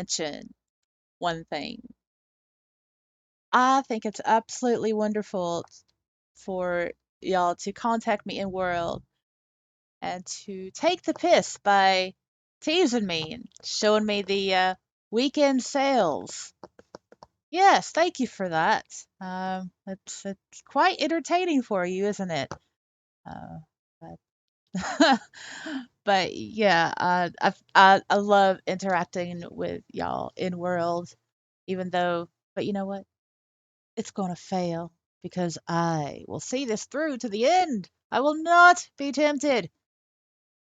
mention one thing. I think it's absolutely wonderful for y'all to contact me in World and to take the piss by teasing me and showing me the weekend sales. Yes, thank you for that. It's quite entertaining for you, isn't it? Uh, but, but yeah, I love interacting with y'all in World, even though. But you know what? It's gonna fail because I will see this through to the end. I will not be tempted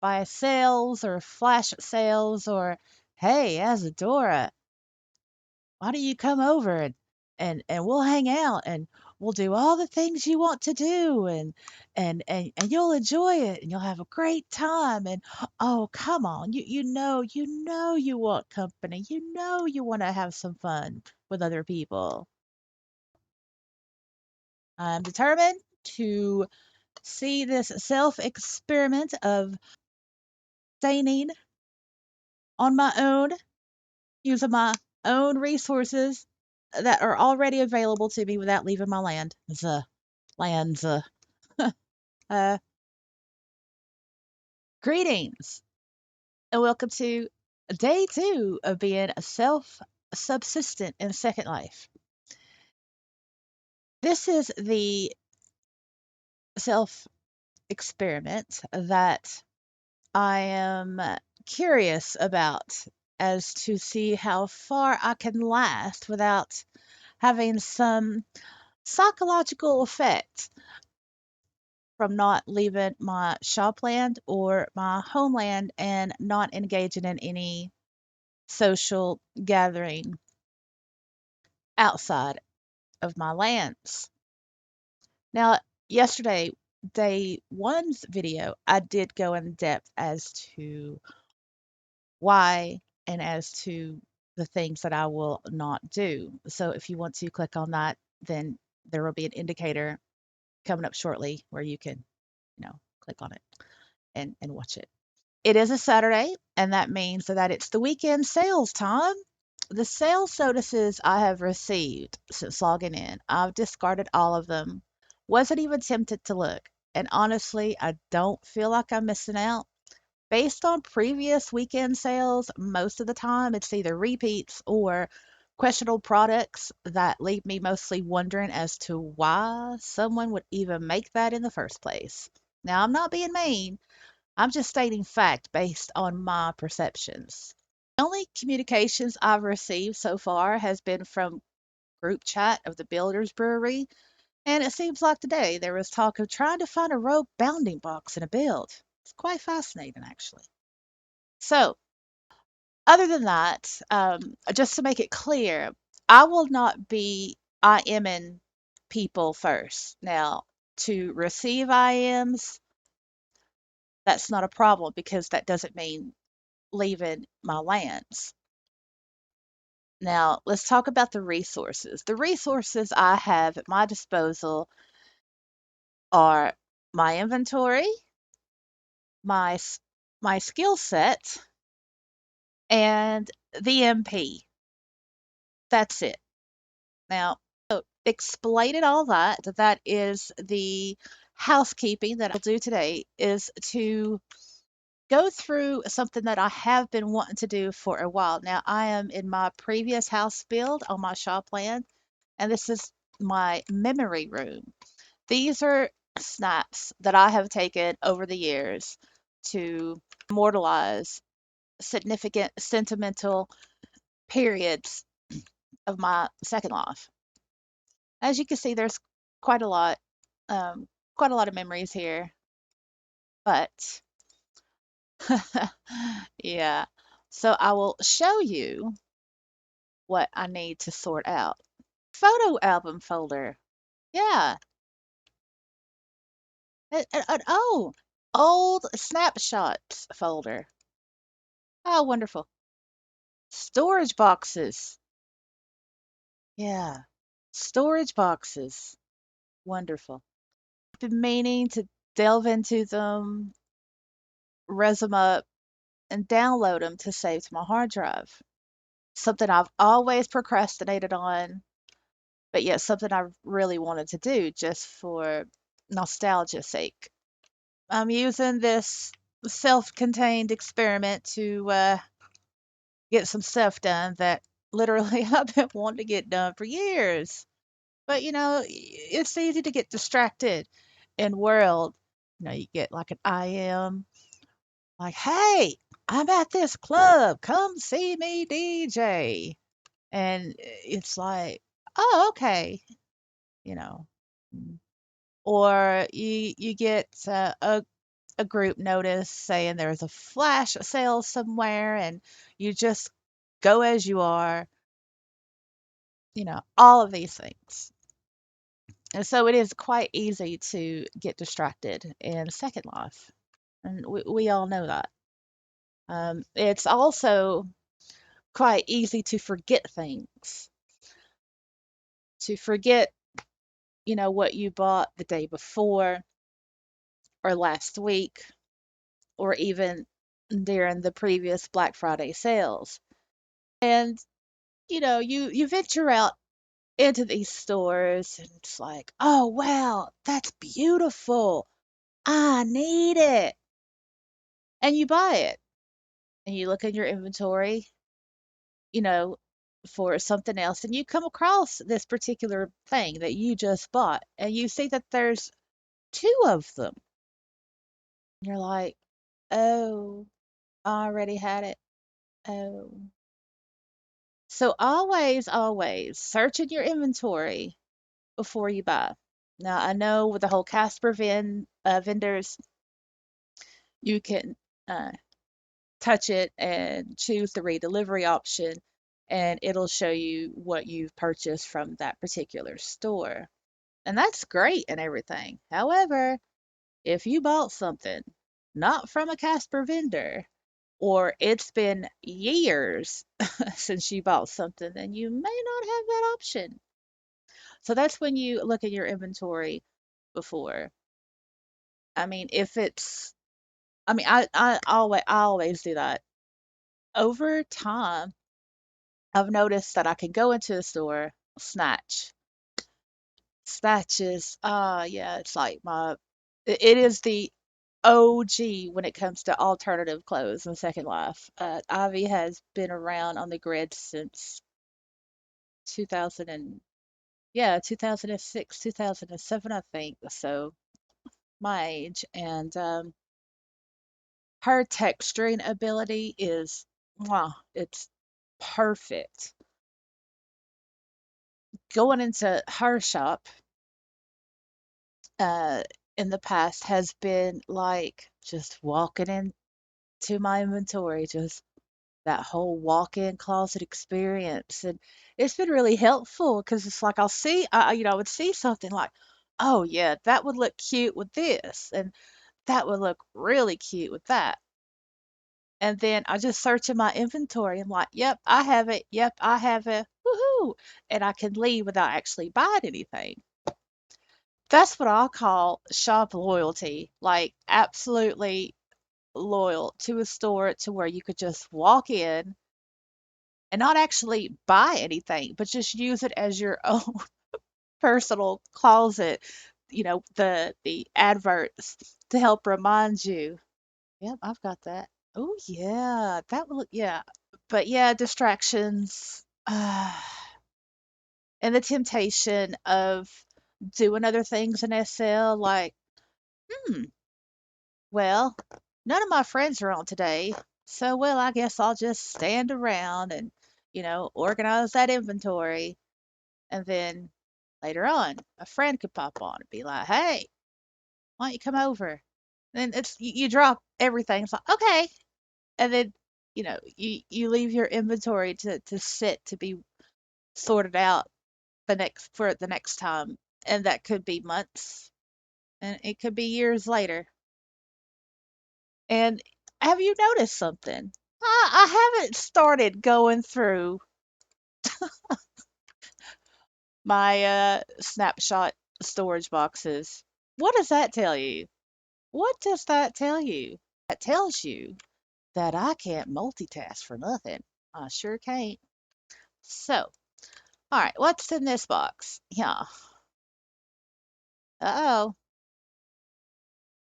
by sales or flash sales or, hey, Azadora, why don't you come over and we'll hang out and we'll do all the things you want to do and you'll enjoy it and you'll have a great time and oh come on you know you want company, you know you want to have some fun with other people. I'm determined to see this self experiment of staining on my own using my own resources that are already available to me without leaving my land. Lands. Uh, Greetings and welcome to day two of being a self-subsistent in Second Life. This is the self experiment that I am curious about as to see how far I can last without having some psychological effect from not leaving my shopland or my homeland and not engaging in any social gathering outside of my lands. Now, yesterday, day one's video, I did go in depth as to why and as to the things that I will not do. So if you want to click on that, then there will be an indicator coming up shortly where you can, click on it and watch it. It is a Saturday, and that means that it's the weekend sales time. The sales notices I have received since logging in, I've discarded all of them. Wasn't even tempted to look. And honestly, I don't feel like I'm missing out. Based on previous weekend sales, most of the time it's either repeats or questionable products that leave me mostly wondering as to why someone would even make that in the first place. Now, I'm not being mean, I'm just stating fact based on my perceptions. The only communications I've received so far has been from group chat of the Builders Brewery, and it seems like today there was talk of trying to find a rogue bounding box in a build. It's quite fascinating, actually. So, other than that, just to make it clear, I will not be IMing people first. Now, to receive IMs, that's not a problem because that doesn't mean leaving my lands. Now, let's talk about the resources. The resources I have at my disposal are my inventory, my my skill set, and the MP. That's it. Now, explaining all that, that is the housekeeping that I'll do today is to go through something that I have been wanting to do for a while. Now, I am in my previous house build on my shop land, and this is my memory room. These are snaps that I have taken over the years to immortalize significant sentimental periods of my second life. As you can see, there's quite a lot, quite a lot of memories here, but yeah. So I will show you what I need to sort out. Photo album folder. Yeah. Oh, old snapshots folder. Oh, wonderful. Storage boxes. Yeah. Storage boxes. Wonderful. Been meaning to delve into them, res them up, and download them to save to my hard drive. something I've always procrastinated on, but yet something I really wanted to do just for nostalgia's sake. I'm using this self-contained experiment to get some stuff done that literally I've been wanting to get done for years. But it's easy to get distracted in world. You get like an IM, like, hey, I'm at this club, come see me DJ. And it's like, oh, okay, you know. Mm. Or you get a group notice saying there's a flash sale somewhere, and you just go as you are, all of these things. And so it is quite easy to get distracted in Second Life. And we all know that. It's also quite easy to forget things, to forget, what you bought the day before or last week or even during the previous Black Friday sales. And, you venture out into these stores and it's like, oh, wow, that's beautiful. I need it. And you buy it and you look in your inventory, you know, for something else and you come across this particular thing that you just bought and you see that there's two of them. You're like, oh, I already had it. Oh. So always, always search in your inventory before you buy. Now, I know with the whole Casper vendors, you can uh, touch it and choose the redelivery option, and it'll show you what you've purchased from that particular store. And that's great and everything. However, if you bought something not from a Casper vendor, or it's been years since you bought something, then you may not have that option. So that's when you look at your inventory before. I mean, if it's, I mean, I always do that. Over time, I've noticed that I can go into the store, snatch. Snatches, yeah, it's like it is the OG when it comes to alternative clothes in Second Life. Ivy has been around on the grid since 2000 yeah, 2006, 2007, I think. So my age. And her texturing ability is, wow, it's perfect. Going into her shop uh, in the past has been like just walking into my inventory, just that whole walk-in closet experience. And it's been really helpful because it's like I'll see, I would see something like, oh yeah, that would look cute with this, and that would look really cute with that. And then I just search in my inventory and like, yep, I have it. Yep, I have it. Woohoo! And I can leave without actually buying anything. That's what I'll call shop loyalty. Like absolutely loyal to a store to where you could just walk in and not actually buy anything, but just use it as your own personal closet. The adverts to help remind you. Yep, I've got that. Oh yeah, that will yeah. But yeah, distractions, and the temptation of doing other things in SL, like, hmm, well, none of my friends are on today, so well, I guess I'll just stand around and, organize that inventory, and then later on, a friend could pop on and be like, hey, why don't you come over? And it's you drop everything. It's like, okay, and then you leave your inventory to sit to be sorted out the next time, and that could be months, and it could be years later. And have you noticed something? I haven't started going through my snapshot storage boxes. What does that tell you? What does that tell you? That tells you that I can't multitask for nothing. I sure can't. So, all right, what's in this box? Yeah. Uh-oh.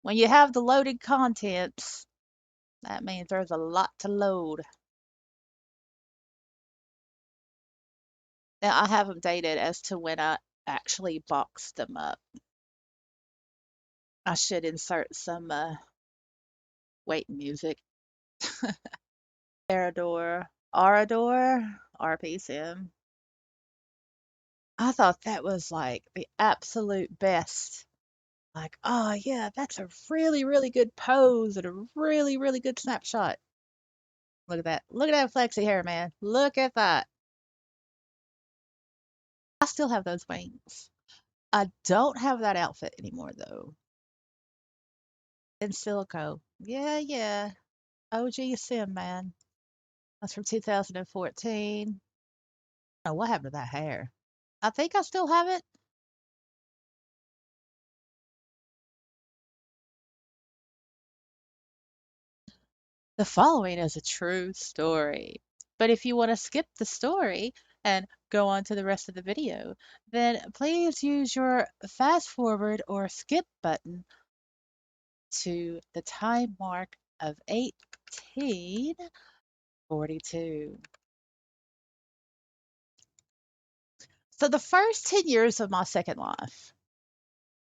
When you have the loaded contents, that means there's a lot to load. Now, I have them dated as to when I actually boxed them up. I should insert some wait music. Arador, RPCM. I thought that was like the absolute best. Like, oh yeah, that's a really, really good pose and a really, really good snapshot. Look at that. Look at that flexy hair, man. Look at that. I still have those wings. I don't have that outfit anymore though. In silico. Yeah, yeah. OG Sim, man. That's from 2014. Oh, what happened to that hair? I think I still have it. The following is a true story. But if you want to skip the story and go on to the rest of the video, then please use your fast forward or skip button to the time mark of 1842. So the first 10 years of my second life,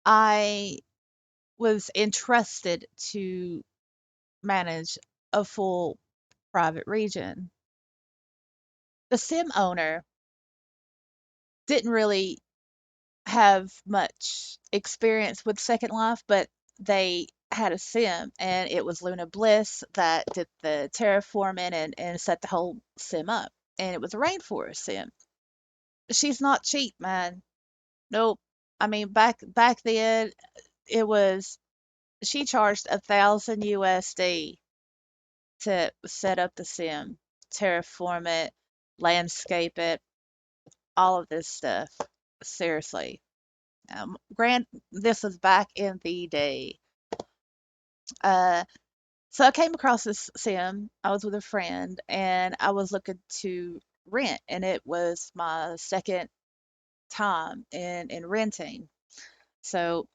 I was entrusted to manage a full private region. The sim owner didn't really have much experience with Second Life, but they had a sim, and it was Luna Bliss that did the terraforming and set the whole sim up. And it was a rainforest sim. She's not cheap, man. Nope. I mean, back then, it was she charged 1,000 USD to set up the sim, terraform it, landscape it, all of this stuff. Seriously. This was back in the day. Uh, so I came across this sim. I was with a friend and I was looking to rent, and it was my second time in renting. So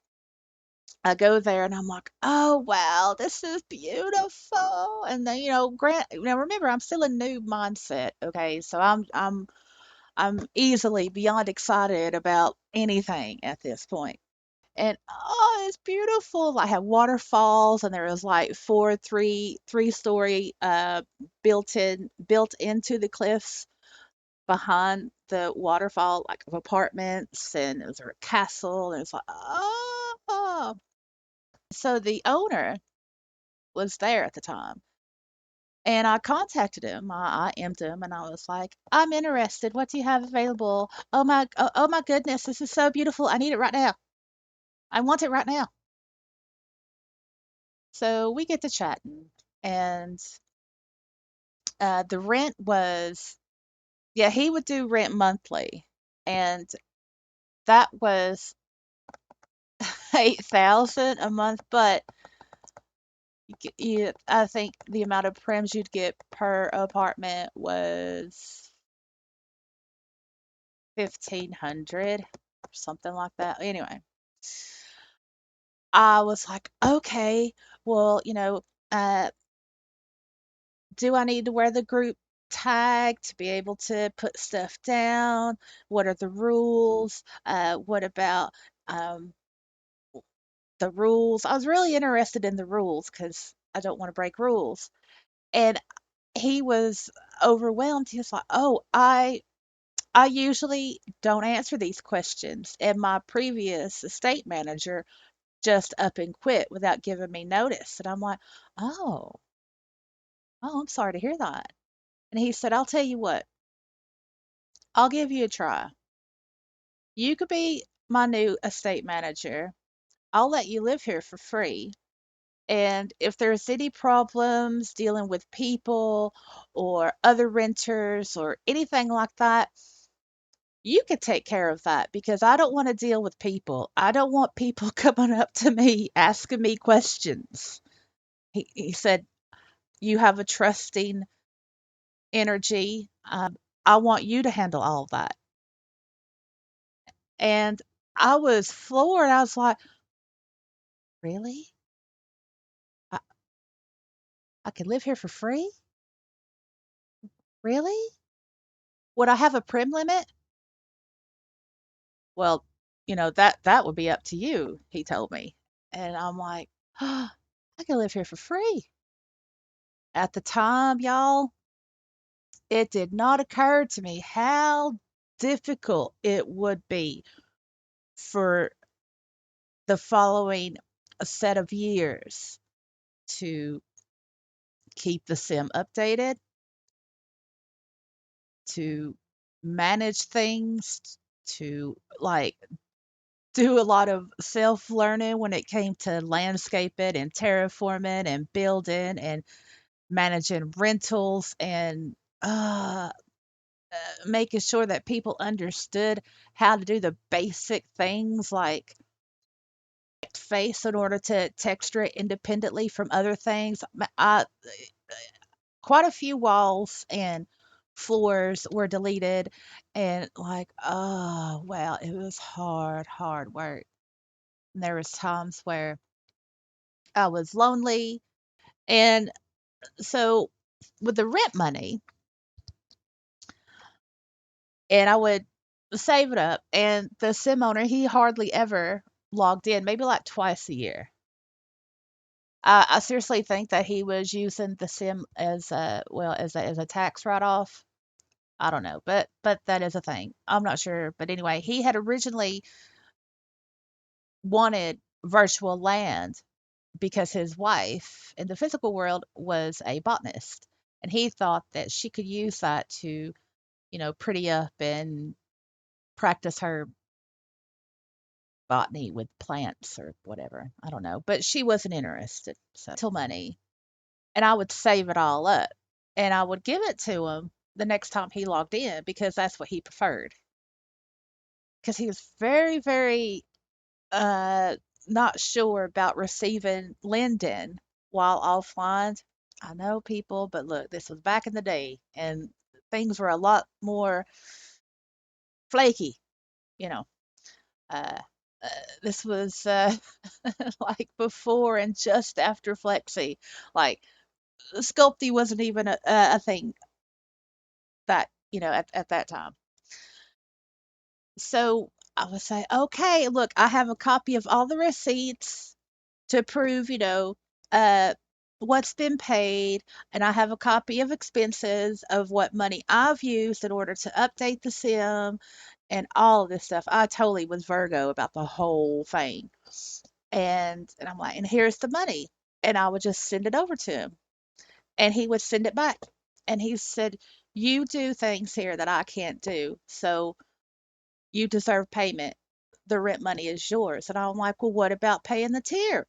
I go there and I'm like, oh wow, this is beautiful. And then, now remember, I'm still a new mindset, okay? So I'm easily beyond excited about anything at this point. And oh, it's beautiful. I have waterfalls, and there was like three-story built into the cliffs behind the waterfall, like of apartments, and it was a castle, and it's like oh. So the owner was there at the time, and I contacted him. I M'd him, and I was like, I'm interested. What do you have available? Oh my goodness, this is so beautiful. I need it right now. I want it right now. So we get to chatting, and the rent was, yeah, he would do rent monthly, and that was 8,000 a month. But I think the amount of prims you'd get per apartment was 1,500, something like that. Anyway, I was like, okay, well, uh, do I need to wear the group tag to be able to put stuff down? What are the rules? What about um, the rules? I was really interested in the rules because I don't want to break rules. And he was overwhelmed. He was like, "Oh, I usually don't answer these questions, and my previous estate manager just up and quit without giving me notice." And I'm like, "Oh, oh, I'm sorry to hear that." And he said, "I'll tell you what. I'll give you a try. You could be my new estate manager. I'll let you live here for free. And if there's any problems dealing with people or other renters or anything like that, you could take care of that because I don't want to deal with people. I don't want people coming up to me asking me questions." He said, "You have a trusting energy. I want you to handle all of that. And I was floored. I was like, really? I, I could live here for free? Really? Would I have a prim limit? Well, that would be up to you, he told me. And I'm like, oh, I could live here for free. At the time, y'all, it did not occur to me how difficult it would be for the following set of years to keep the sim updated, to manage things, to like do a lot of self learning when it came to landscaping and terraforming and building and managing rentals and uh, making sure that people understood how to do the basic things like face in order to texture it independently from other things. Quite a few walls and floors were deleted, and like, oh, well, it was hard, hard work. And there was times where I was lonely, and so with the rent money, and I would save it up, and the sim owner, he hardly ever logged in, maybe like twice a year. I seriously think that he was using the sim as a well as a tax write-off. I don't know, but that is a thing. I'm not sure, but anyway, he had originally wanted virtual land because his wife in the physical world was a botanist, and he thought that she could use that to, pretty up and practice her botany with plants or whatever. I don't know, but she wasn't interested. So till money, and I would save it all up, and I would give it to him the next time he logged in because that's what he preferred. Because he was very, very uh, not sure about receiving Linden while offline. I know people, but look, this was back in the day, and things were a lot more flaky, you know. Uh, uh, this was like before and just after Flexi. Like Sculpty wasn't even a thing that, at that time. So I would say, okay, look, I have a copy of all the receipts to prove, uh, what's been paid, and I have a copy of expenses of what money I've used in order to update the sim and all of this stuff. I totally was Virgo about the whole thing. And I'm like, and here's the money. And I would just send it over to him. And he would send it back. And he said, you do things here that I can't do. So you deserve payment. The rent money is yours. And I'm like, well, what about paying the tier?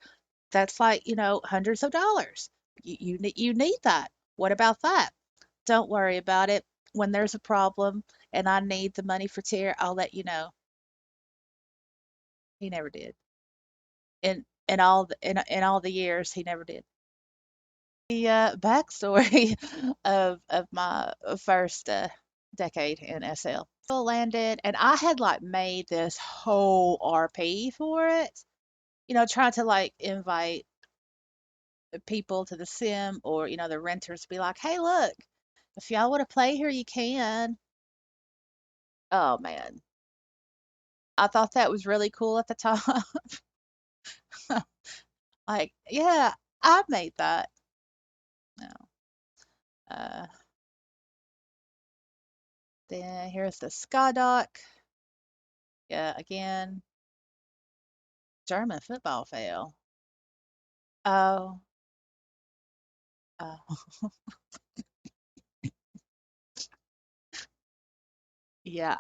That's like, hundreds of dollars. You need that. What about that? Don't worry about it. When there's a problem and I need the money for tier, I'll let you know. He never did. In all the years, he never did. The backstory of my first decade in SL. So landed, and I had like made this whole RP for it. Trying to like invite people to the sim or the renters be like, hey, look, if y'all want to play here, you can. Oh man, I thought that was really cool at the time. Like, yeah, I made that. No. Uh, then here's the Sky Dock. Yeah, again, German football fail. Oh, oh, yeah.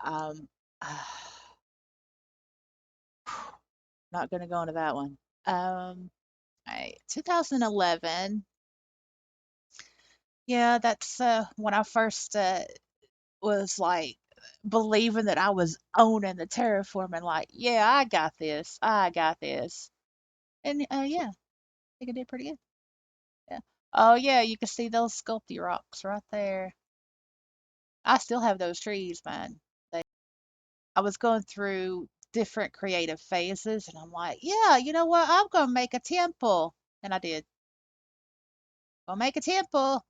Not gonna go into that one. Right, 2011. Yeah, that's when I first was like believing that I was owning the terraforming. Like, yeah, I got this. I got this. And yeah, I think I did pretty good. Yeah. Oh yeah, you can see those sculpty rocks right there. I still have those trees, man. I was going through different creative phases and I'm like, yeah, you know what? I'm gonna make a temple. And I did. Gonna make a temple.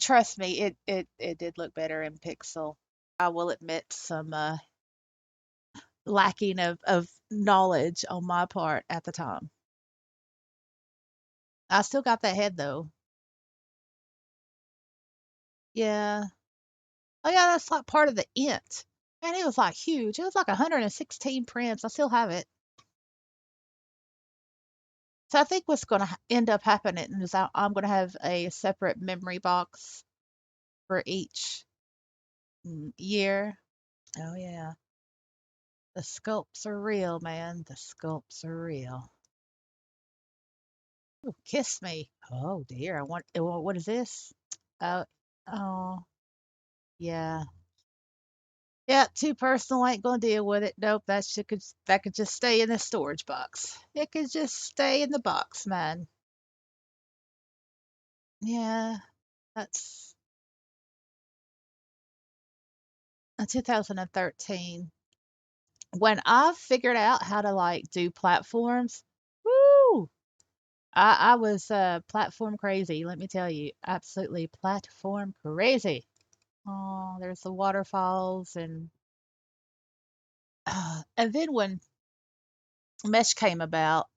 Trust me, it did look better in Pixel. I will admit some lacking of knowledge on my part at the time. I still got that head though. Yeah. Oh yeah, that's like part of the int. Man, it was like huge. It was like 116 prints. I still have it. So I think what's going to end up happening is I'm going to have a separate memory box for each year. Oh yeah, the sculpts are real, man. The sculpts are real. Ooh, kiss me. Oh dear, I want. What is this? Oh, oh yeah, yeah. Too personal. Ain't gonna deal with it. Nope. That could just stay in the storage box. It could just stay in the box, man. Yeah, that's 2013. When I figured out how to like do platforms, woo! I was platform crazy, let me tell you. Absolutely platform crazy. Oh, there's the waterfalls and then when mesh came about,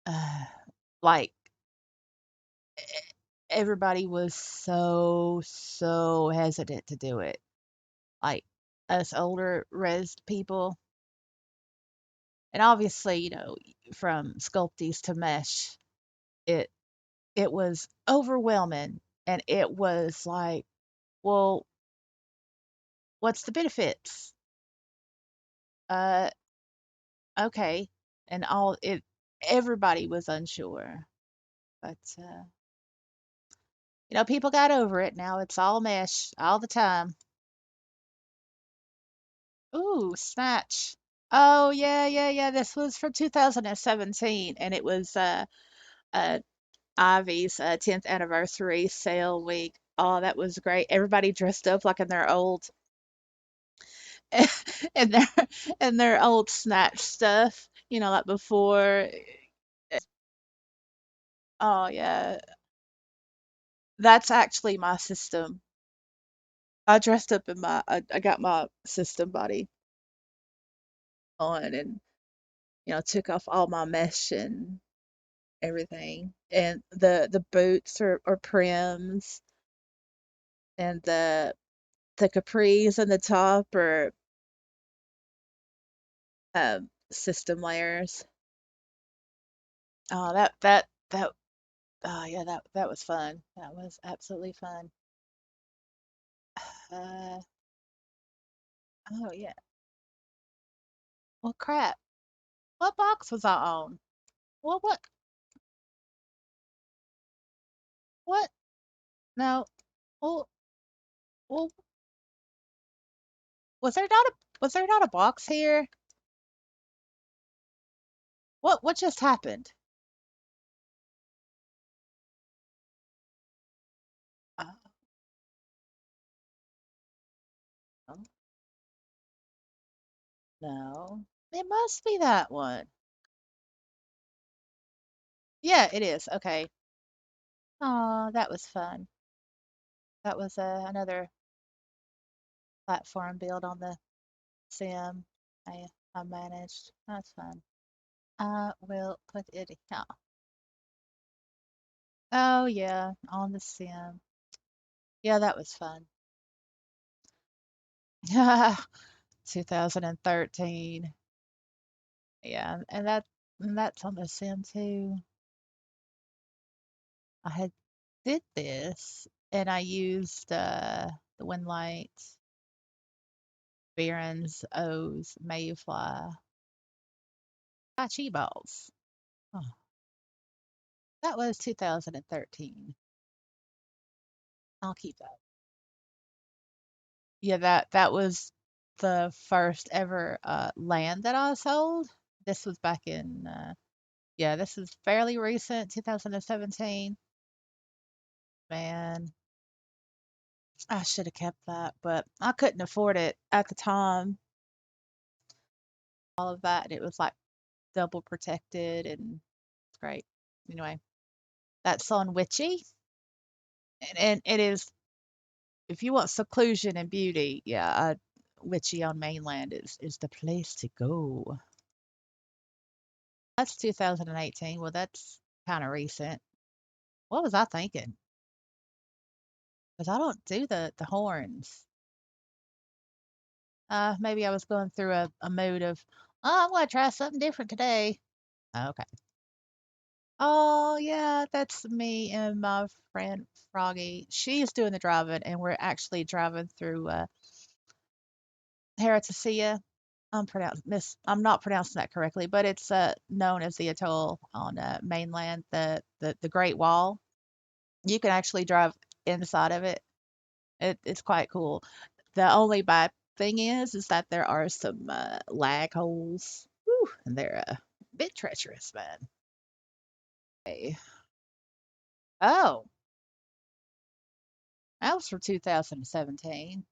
uh, like everybody was so hesitant to do it. Like us older res people, and obviously, from sculpties to mesh, it it was overwhelming, and it was like, well, what's the benefits? Uh, okay, and all it everybody was unsure, but people got over it. Now it's all mesh all the time. Ooh, Snatch. Oh yeah, yeah, yeah. This was from 2017, and it was uh Ivy's 10th anniversary sale week. Oh, that was great. Everybody dressed up like in their old and their old Snatch stuff, like before. Oh yeah, that's actually my system. I dressed up in I got my system body on and took off all my mesh and everything, and the boots are prims, and the capris on the top are system layers. Oh, that oh yeah, that was fun. That was absolutely fun. Uh, oh yeah. Well, crap. What box was I on? What? What? No. Well, well, was there not a box here? What just happened? Uh, oh, no. It must be that one. Yeah, it is. Okay. Oh, that was fun. That was another platform build on the sim I managed. That's fun. I will put it here. Oh yeah, on the sim. Yeah, that was fun. 2013. Yeah, and that's on the sim too. I had did this and I used the wind lights, Baron's O's, Mayfly, Chi balls. Oh, that was 2013. I'll keep that. Yeah, that was the first ever land that I sold. This was back in yeah, this is fairly recent, 2017. Man, I should have kept that, but I couldn't afford it at the time. All of that, and it was like double protected and it's great. Anyway, that's on Witchy, and it is if you want seclusion and beauty, yeah, Witchy on mainland is the place to go. That's 2018. Well, that's kind of recent. What was I thinking? Because I don't do the horns. Maybe I was going through a mood of, oh, I'm going to try something different today. Okay. Oh, yeah, that's me and my friend Froggy. She's doing the driving, and we're actually driving through Heritasia. I'm not pronouncing that correctly, but it's known as the atoll on mainland, the Great Wall. You can actually drive inside of it. It's quite cool. The only bad thing is that there are some lag holes, whew, and they're a bit treacherous, man. Okay. Oh, that was from 2017.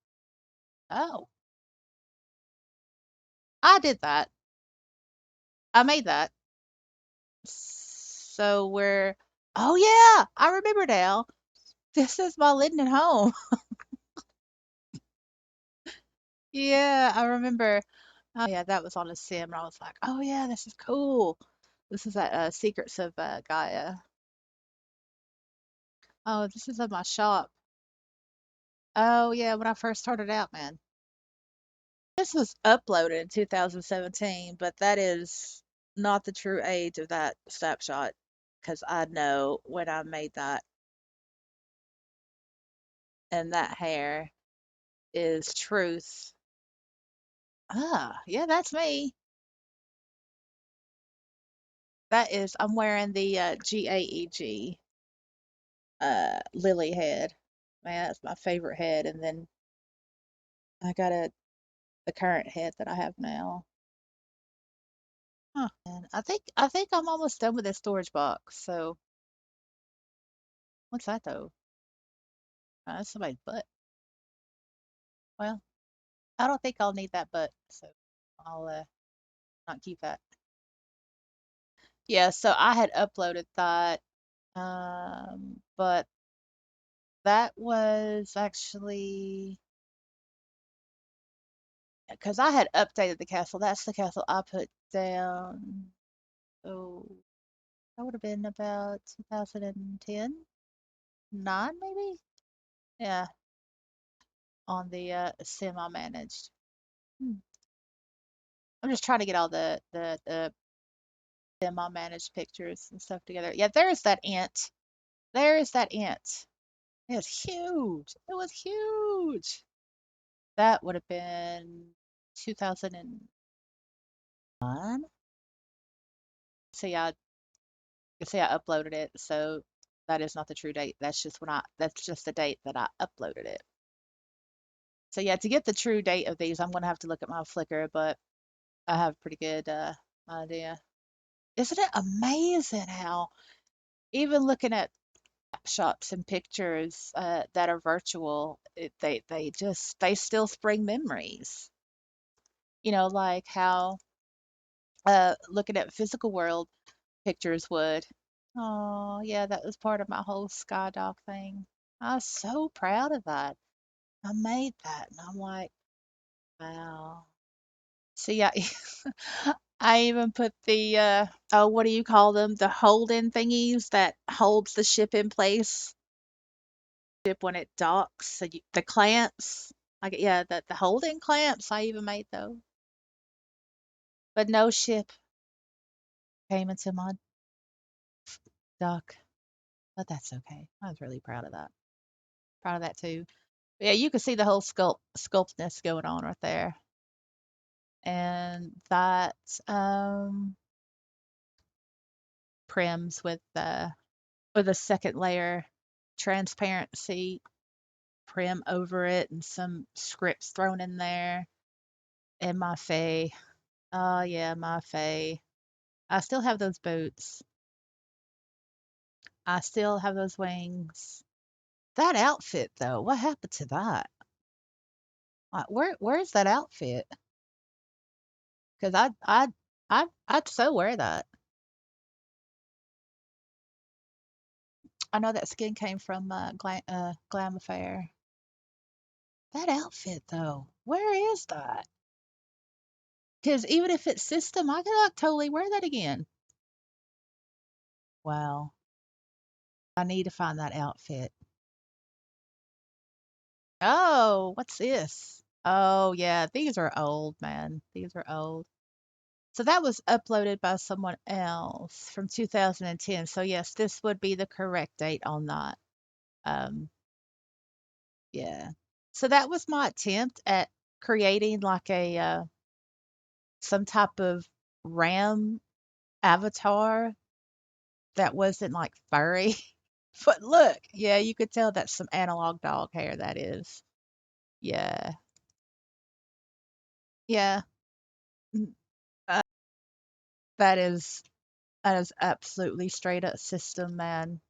Oh, I did that. I made that. So we're. Oh yeah, I remember now. This is my Linden home. Yeah, I remember. Oh yeah, that was on a sim, and I was like, oh yeah, this is cool. This is at Secrets of Gaia. Oh, this is at my shop. Oh yeah, when I first started out, man. This was uploaded in 2017, but that is not the true age of that snapshot because I know when I made that, and that hair is truth. Ah, yeah, that's me. That is, I'm wearing the GAEG lily head. Man, that's my favorite head. And then I got the current head that I have now. Huh. And I think I'm almost done with this storage box. So what's that though? That's somebody's butt. Well, I don't think I'll need that butt, so I'll not keep that. Yeah, so I had uploaded that, but that was actually because I had updated the castle. That's the castle I put down. Oh, that would have been about 2010, 9 maybe. Yeah, on the semi-managed. Hmm. I'm just trying to get all the semi-managed pictures and stuff together. Yeah, there's that ant. There's that ant. It's huge. It was huge. That would have been 2009. See, I uploaded it, so that is not the true date. That's just the date that I uploaded it. So yeah, to get the true date of these, I'm gonna have to look at my Flickr, but I have a pretty good idea. Isn't it amazing how even looking at shots and pictures that are virtual, they still spring memories. Like how looking at physical world pictures would. Oh, yeah, that was part of my whole Skydock thing. I was so proud of that. I made that, and I'm like, wow. So yeah, I even put the oh, what do you call them? The holding thingies that holds the ship in place. Ship when it docks, so the clamps. Like yeah, the holding clamps. I even made those, but no ship came into my dock. But that's okay. I was really proud of that. Proud of that too. But yeah, you can see the whole sculptness going on right there. And that prims with a second layer transparency prim over it and some scripts thrown in there. And my Faye. Oh yeah, my Faye. I still have those boots. I still have those wings. That outfit though, what happened to that? Like, where's that outfit? Because I'd so wear that. I know that skin came from Glam Affair. That outfit though, where is that? Because even if it's system, I could like totally wear that again. Wow, I need to find that outfit. Oh, what's this? Oh yeah, these are old, man. These are old. So that was uploaded by someone else from 2010. So yes, this would be the correct date on that. Um, yeah. So that was my attempt at creating like a some type of RAM avatar that wasn't like furry. But look, yeah, you could tell that's some analog dog hair that is. Yeah. Yeah. Mm, uh, that is absolutely straight up system, man.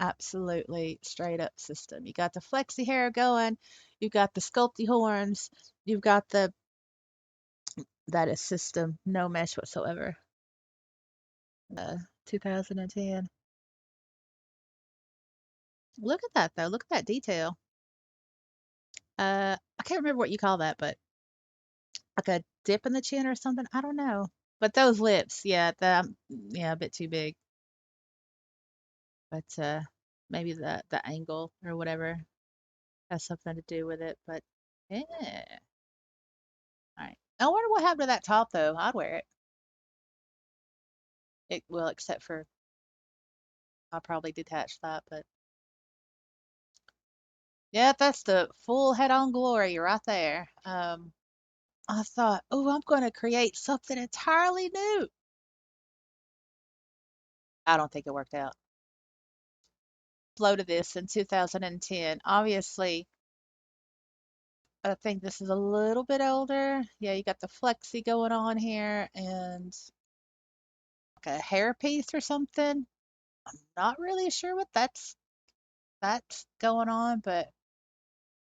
Absolutely straight up system. You got the flexi hair going, you got the sculpty horns, you've got the that is system, no mesh whatsoever. 2010. Look at that though. Look at that detail. I can't remember what you call that, but like a dip in the chin or something. I don't know. But those lips, yeah, yeah, a bit too big. But maybe the angle or whatever has something to do with it. But yeah. All right. I wonder what happened to that top though. I'd wear it. Well, except for I'll probably detach that, but yeah, that's the full head-on glory right there. I thought, oh, I'm going to create something entirely new. I don't think it worked out. Uploaded this in 2010. Obviously, I think this is a little bit older. Yeah, you got the flexi going on here and like a hair piece or something. Not really sure what that's going on, but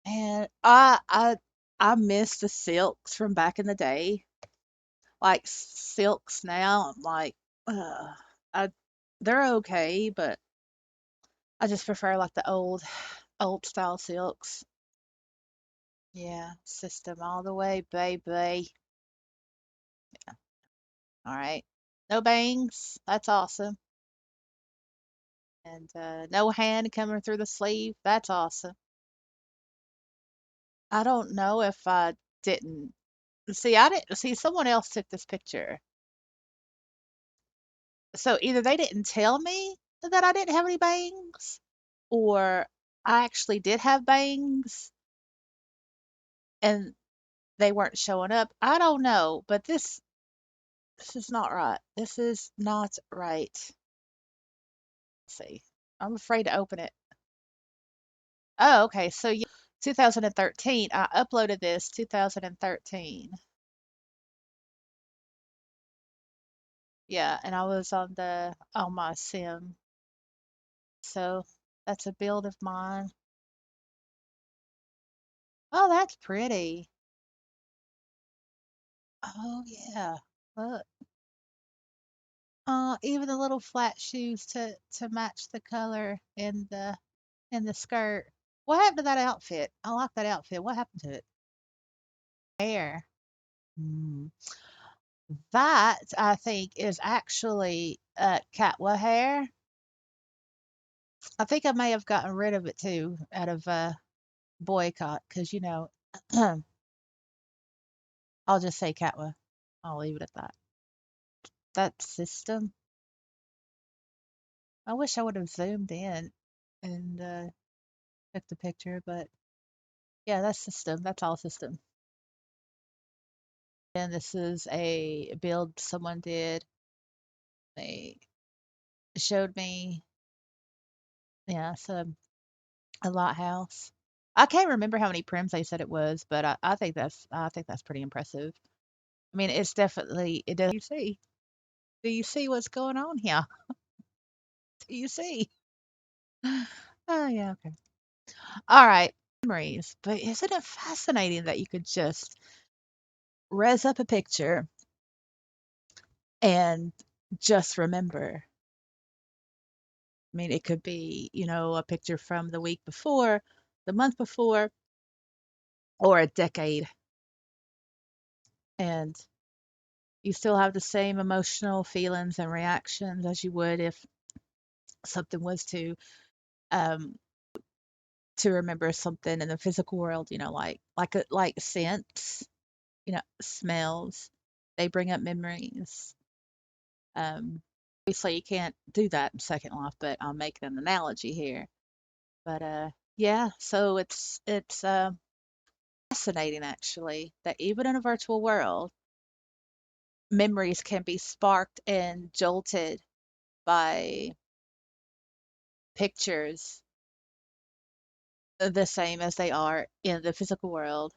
man, I miss the silks from back in the day. Like silks now, I'm like, I they're okay, but I just prefer like the old style silks. Yeah, system all the way, baby. All right. No bangs. That's awesome. And no hand coming through the sleeve. That's awesome. I don't know if I didn't see. I didn't see someone else took this picture. So either they didn't tell me that I didn't have any bangs, or I actually did have bangs and they weren't showing up. I don't know, but this is not right. This is not right. Let's see. I'm afraid to open it. Oh, okay. So yeah, 2013. I uploaded this 2013. Yeah, and I was on my sim. So that's a build of mine. Oh, that's pretty. Oh yeah. Look. Even the little flat shoes to match the color in the skirt. What happened to that outfit? I like that outfit. What happened to it? Hair. Hmm. That I think is actually Catwa hair. I think I may have gotten rid of it too out of boycott because I'll just say Catwa. I'll leave it at that. That system. I wish I would have zoomed in and took the picture, but yeah, that's system. That's all system. And this is a build someone did. They showed me, yeah, so a lot house. I can't remember how many prims they said it was, but I think that's pretty impressive. I mean, it's definitely it does. You see? Do you see what's going on here? Do you see? Oh yeah, okay. All right, memories. But isn't it fascinating that you could just res up a picture and just remember? I mean, it could be, a picture from the week before, the month before, or a decade, and you still have the same emotional feelings and reactions as you would if something was um to remember something in the physical world, like scents, smells. They bring up memories. Obviously you can't do that in Second Life, but I'll make an analogy here. But yeah, so it's fascinating actually that even in a virtual world, memories can be sparked and jolted by pictures the same as they are in the physical world.